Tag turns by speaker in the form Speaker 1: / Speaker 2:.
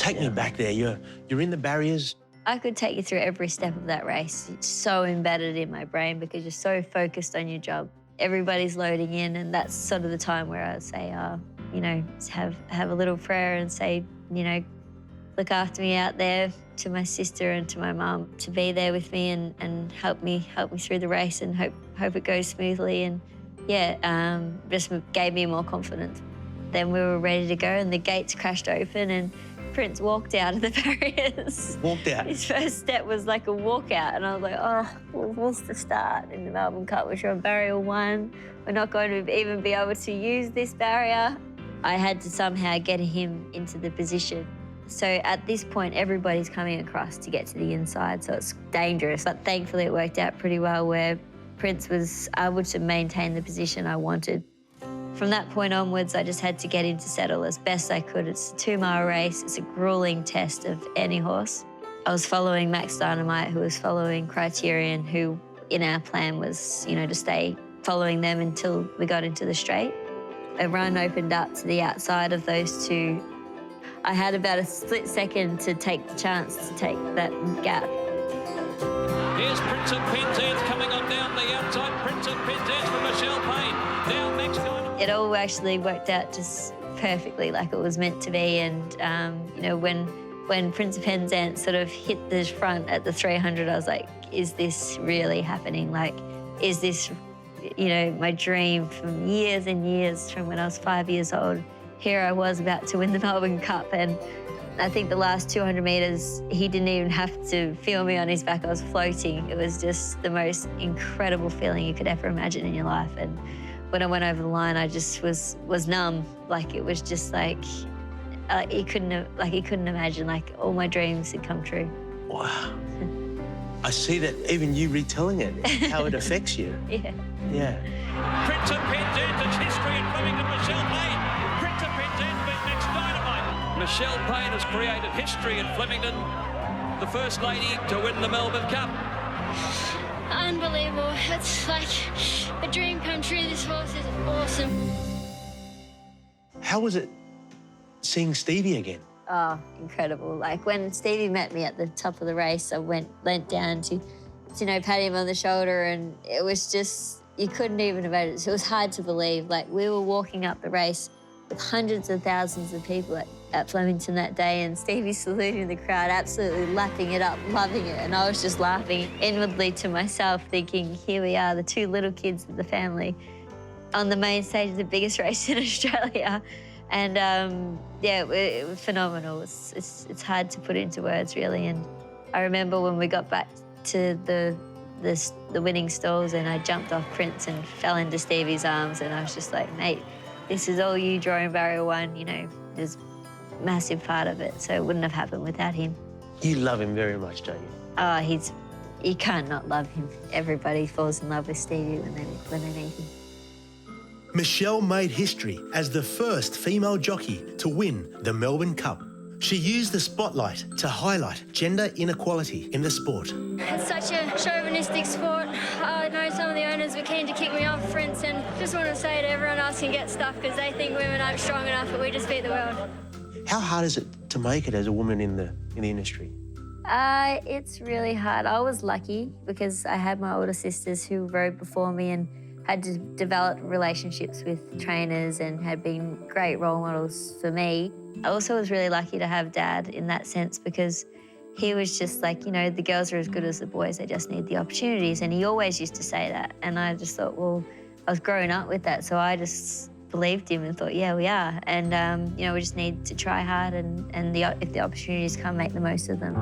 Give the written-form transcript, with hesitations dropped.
Speaker 1: Take me back there. You're in the barriers.
Speaker 2: I could take you through every step of that race. It's so embedded in my brain because you're so focused on your job. Everybody's loading in, and that's sort of the time where I'd say, you know, have a little prayer and say, you know, look after me out there, to my sister and to my mum, to be there with me and help me through the race and hope it goes smoothly. And yeah, just gave me more confidence. Then we were ready to go and the gates crashed open and Prince walked out of the barriers.
Speaker 1: Walked out?
Speaker 2: His first step was like a walkout, and I was like, oh, well, what's the start in the Melbourne Cup? We're on barrier 1. We're not going to even be able to use this barrier. I had to somehow get him into the position. So at this point, everybody's coming across to get to the inside, so it's dangerous. But thankfully, it worked out pretty well where Prince was able to maintain the position I wanted. From that point onwards, I just had to get into settle as best I could. It's a 2-mile race. It's a grueling test of any horse. I was following Max Dynamite, who was following Criterion, who in our plan was, you know, to stay following them until we got into the straight. A run opened up to the outside of those two. I had about a split second to take the chance to take that gap.
Speaker 3: Here's Prince of Penzance coming on down the outside. Prince of Penzance from Michelle Payne. Now Max Dynamite.
Speaker 2: It all actually worked out just perfectly, like it was meant to be. And you know, when Prince of Penzance sort of hit the front at the 300, I was like, is this really happening? Like, is this, you know, my dream from years and years, from when I was 5 years old? Here I was about to win the Melbourne Cup, and I think the last 200 metres, he didn't even have to feel me on his back. I was floating. It was just the most incredible feeling you could ever imagine in your life. And when I went over the line, I just was numb. Like, it was just like, he couldn't imagine, like, all my dreams had come true.
Speaker 1: Wow. I see that even you retelling it, how it affects you.
Speaker 2: Yeah.
Speaker 1: Yeah.
Speaker 3: Prince of Penzance, it's history in Flemington, Michelle Payne. Prince of Penzance beat Max Dynamite. Michelle Payne has created history in Flemington, the first lady to win the Melbourne Cup.
Speaker 4: Unbelievable. It's like a dream come true. This horse is awesome.
Speaker 1: How was it seeing Stevie again?
Speaker 2: Oh, incredible. Like, when Stevie met me at the top of the race, I leant down to, you know, pat him on the shoulder, and it was just, you couldn't even imagine. It was hard to believe. Like, we were walking up the race with hundreds of thousands of people at Flemington that day, and Stevie saluting the crowd, absolutely lapping it up, loving it. And I was just laughing inwardly to myself, thinking, here we are, the two little kids of the family, on the main stage of the biggest race in Australia. And yeah, it was phenomenal. It's hard to put into words, really. And I remember when we got back to the winning stalls, and I jumped off Prince and fell into Stevie's arms, and I was just like, mate, this is all you drawing barrier 1, you know. There's a massive part of it, so it wouldn't have happened without him.
Speaker 1: You love him very much, don't you?
Speaker 2: Oh, you can't not love him. Everybody falls in love with Stevie when they meet him.
Speaker 5: Michelle made history as the first female jockey to win the Melbourne Cup. She used the spotlight to highlight gender inequality in the sport.
Speaker 4: It's such a chauvinistic sport. I know some of the owners were keen to kick me off, Prince, and just want to say to everyone else can get stuff because they think women aren't strong enough, but we just beat the world.
Speaker 1: How hard is it to make it as a woman in the industry?
Speaker 2: It's really hard. I was lucky because I had my older sisters who rode before me and had to develop relationships with trainers and had been great role models for me. I also was really lucky to have Dad in that sense because he was just like, you know, the girls are as good as the boys, they just need the opportunities. And he always used to say that. And I just thought, well, I was growing up with that, so I just believed him and thought, yeah, we are. And, you know, we just need to try hard and if the opportunities come, make the most of them.